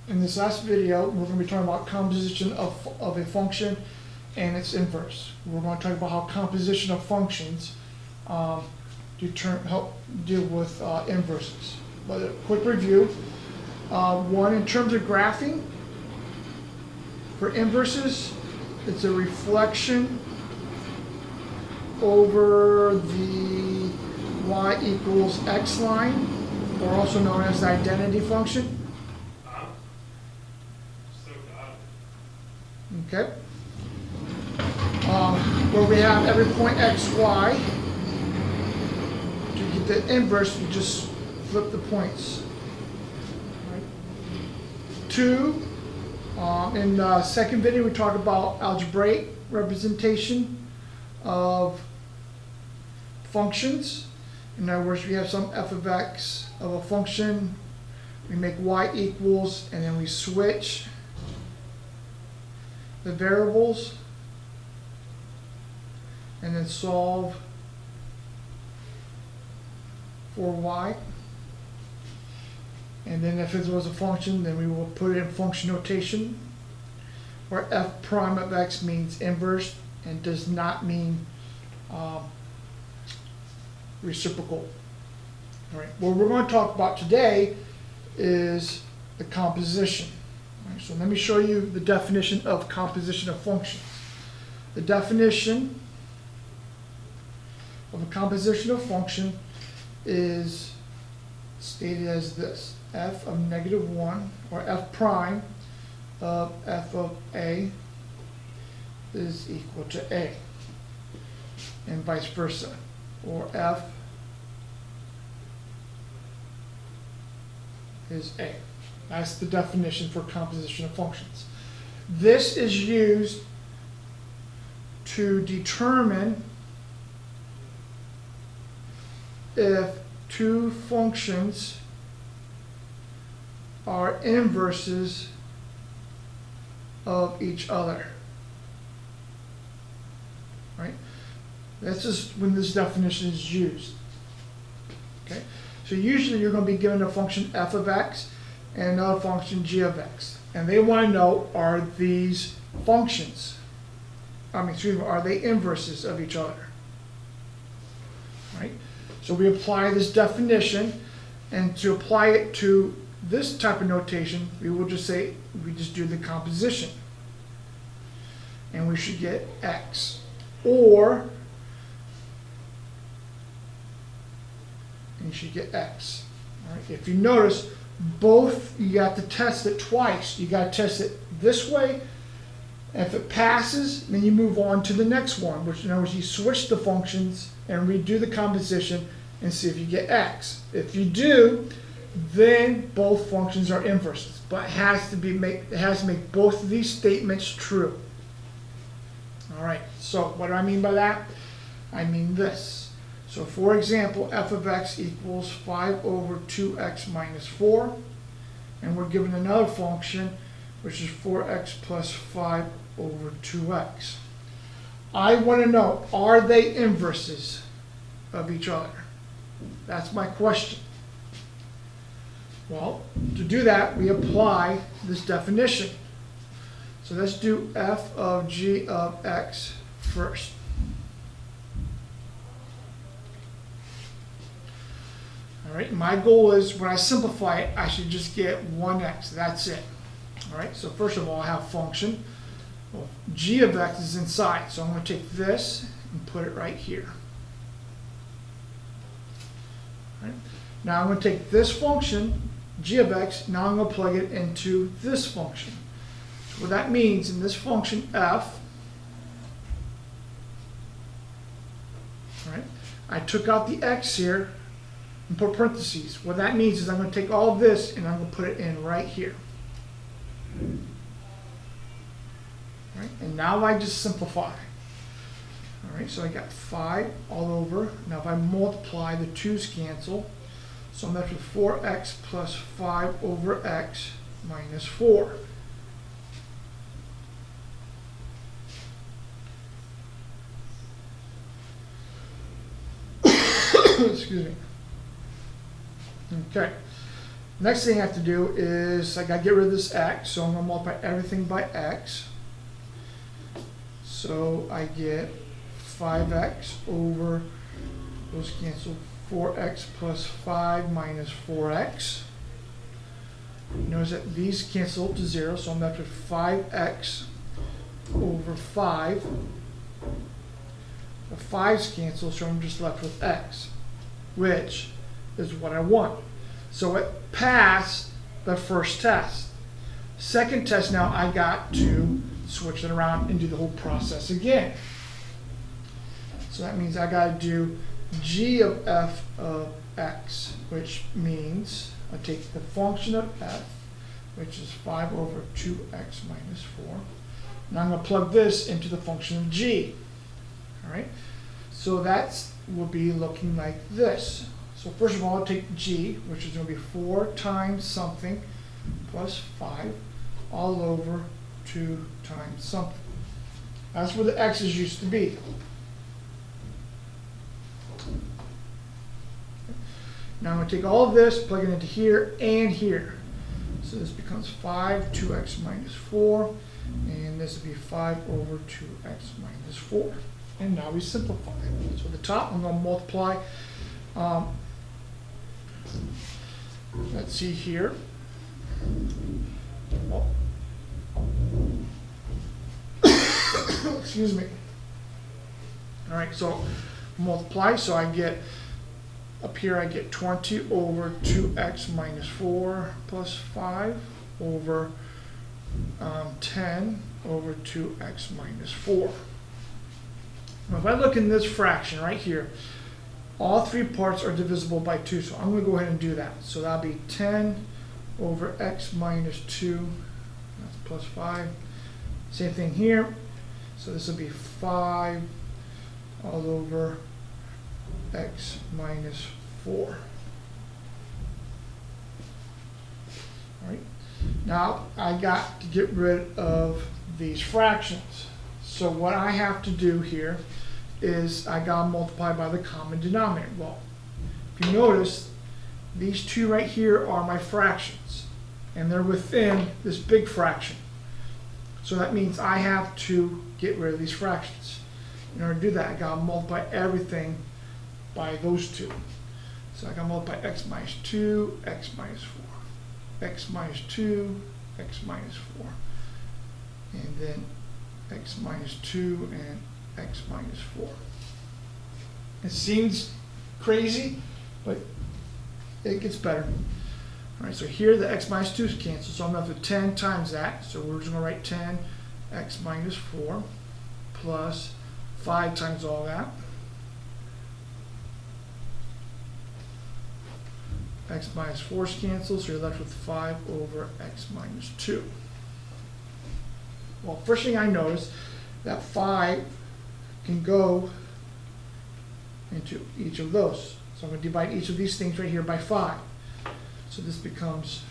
In this last video, we're going to be talking about composition of a function and its inverse. We're going to talk about how composition of functions help deal with inverses. But a quick review. One, in terms of graphing, for inverses, it's a reflection over the y equals x line, or also known as the identity function. Okay. Where we have every point x, y. To get the inverse, you just flip the points. Right. 2, in the second video we talked about algebraic representation of functions. In other words, we have some f of x of a function, we make y equals, and then we switch the variables and then solve for y. And then if it was a function, then we will put it in function notation, where f prime of x means inverse and does not mean reciprocal. All right. What we're going to talk about today is the composition. All right, so let me show you the definition of composition of functions. The definition of a composition of function is stated as this: f of -1, or f prime of f of a is equal to a, and vice versa, or f is a. That's the definition for composition of functions. This is used to determine if two functions are inverses of each other. Right? That's just when this definition is used. Okay? So usually you're going to be given a function f of x and another function g of x. And they want to know, are these functions, are they inverses of each other? Right? So we apply this definition, and to apply it to this type of notation, we will just say, we just do the composition. And we should get x. Or, and you should get x. All right? If you notice, both, you got to test it twice. You got to test it this way. If it passes, then you move on to the next one, which in other words, you switch the functions and redo the composition and see if you get x. If you do, then both functions are inverses, but it has to make both of these statements true. All right. So what do I mean by that? I mean this. So for example, f of x equals 5 over 2x minus 4, and we're given another function, which is 4x plus 5 over 2x. I want to know, are they inverses of each other? That's my question. Well, to do that, we apply this definition. So let's do f of g of x first. All right, my goal is when I simplify it, I should just get 1x. That's it. All right, so first of all, I have function. Well, g of x is inside, so I'm going to take this and put it right here. All right. Now I'm going to take this function, g of x, now I'm going to plug it into this function. So what that means in this function f, all right, I took out the x here and put parentheses. What that means is I'm going to take all of this and I'm going to put it in right here. All right, and now I just simplify. All right, so I got 5 all over. Now if I multiply, the 2's cancel. So I'm left with 4x plus 5 over x minus 4. Excuse me. Okay. Next thing I have to do is I got to get rid of this x, so I'm going to multiply everything by x. So I get 5x over, those cancel, 4x plus 5 minus 4x. Notice that these cancel to 0, so I'm left with 5x over 5. The 5's cancel, so I'm just left with x, which is what I want. So it passed the first test. Second test, now I got to switch it around and do the whole process again. So that means I got to do g of f of x, which means I take the function of f, which is 5 over 2x minus 4. Now I'm going to plug this into the function of g. All right, so that will be looking like this. So first of all, I'll take g, which is going to be 4 times something plus 5 all over 2 times something. That's where the x's used to be. Now I'm going to take all of this, plug it into here and here. So this becomes 5, 2x minus 4, and this will be 5 over 2x minus 4. And now we simplify. So at the top, I'm going to multiply. Let's see here. Oh. Excuse me. All right, so multiply. So I get, up here I get 20 over 2x minus 4 plus 5 over 10 over 2x minus 4. Now if I look in this fraction right here, all three parts are divisible by 2, so I'm going to go ahead and do that. So that'll be 10 over x minus 2, that's plus 5. Same thing here. So this will be 5 all over x minus 4. All right. Now I got to get rid of these fractions. So what I have to do here is I got to multiply by the common denominator. Well, if you notice, these two right here are my fractions, and they're within this big fraction. So that means I have to get rid of these fractions. In order to do that, I got to multiply everything by those two. So I got to multiply x minus 2, x minus 4, x minus 2, x minus 4, and then x minus 2 and x minus 4. It seems crazy, but it gets better. All right, so here the x minus 2 is canceled, so I'm left with 10 times that. So we're just going to write 10 x minus 4 plus 5 times all that. X minus 4 is canceled, so you're left with 5 over x minus 2. Well, first thing I notice, that 5 can go into each of those. So I'm going to divide each of these things right here by 5. So this becomes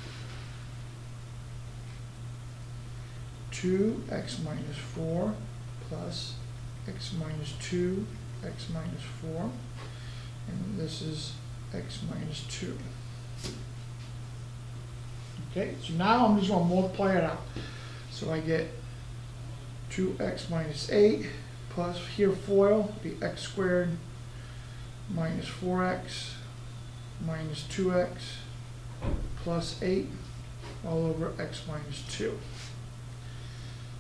2x minus 4 plus x minus 2, x minus 4, and this is x minus 2. Okay, so now I'm just going to multiply it out. So I get 2x minus 8 plus, here FOIL, be x squared minus 4x minus 2x plus 8 all over x minus 2.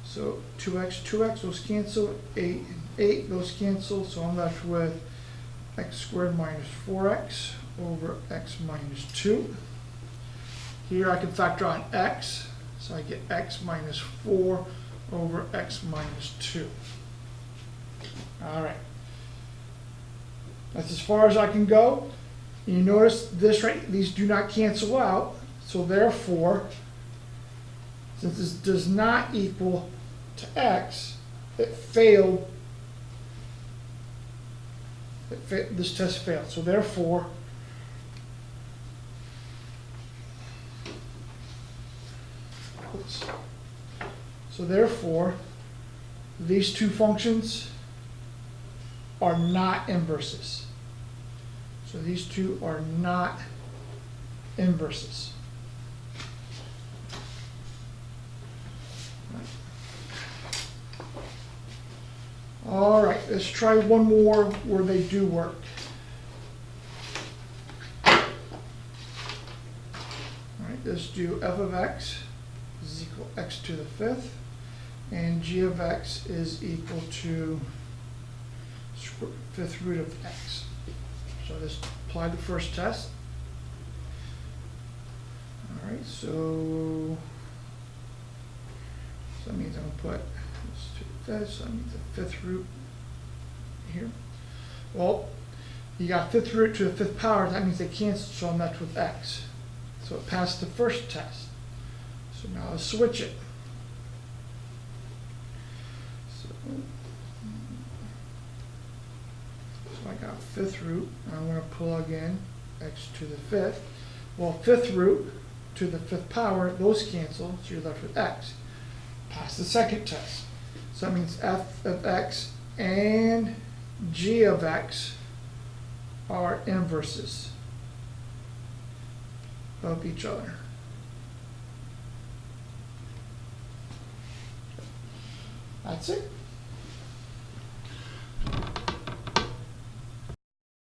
So 2x, those cancel, 8 and 8, those cancel, so I'm left with x squared minus 4x over x minus 2. Here I can factor on x, so I get x minus 4 over x minus 2. All right. That's as far as I can go. You notice this right, these do not cancel out, so therefore, since this does not equal to x, it failed. This test failed. So therefore, these two functions are not inverses. So these two are not inverses. All right, let's try one more where they do work. All right, let's do f of x is equal to x to the fifth, and g of x is equal to fifth root of x. So let's apply the first test. All right, so that means I'm going to put this to the fifth, so that means the fifth root here. Well, you got fifth root to the fifth power, that means they cancel, so I'm left with x. So it passed the first test. So now let's switch it. So I got fifth root, I'm going to plug in x to the fifth. Well, fifth root to the fifth power, those cancel, so you're left with x. Pass the second test. So that means f of x and g of x are inverses of each other. That's it.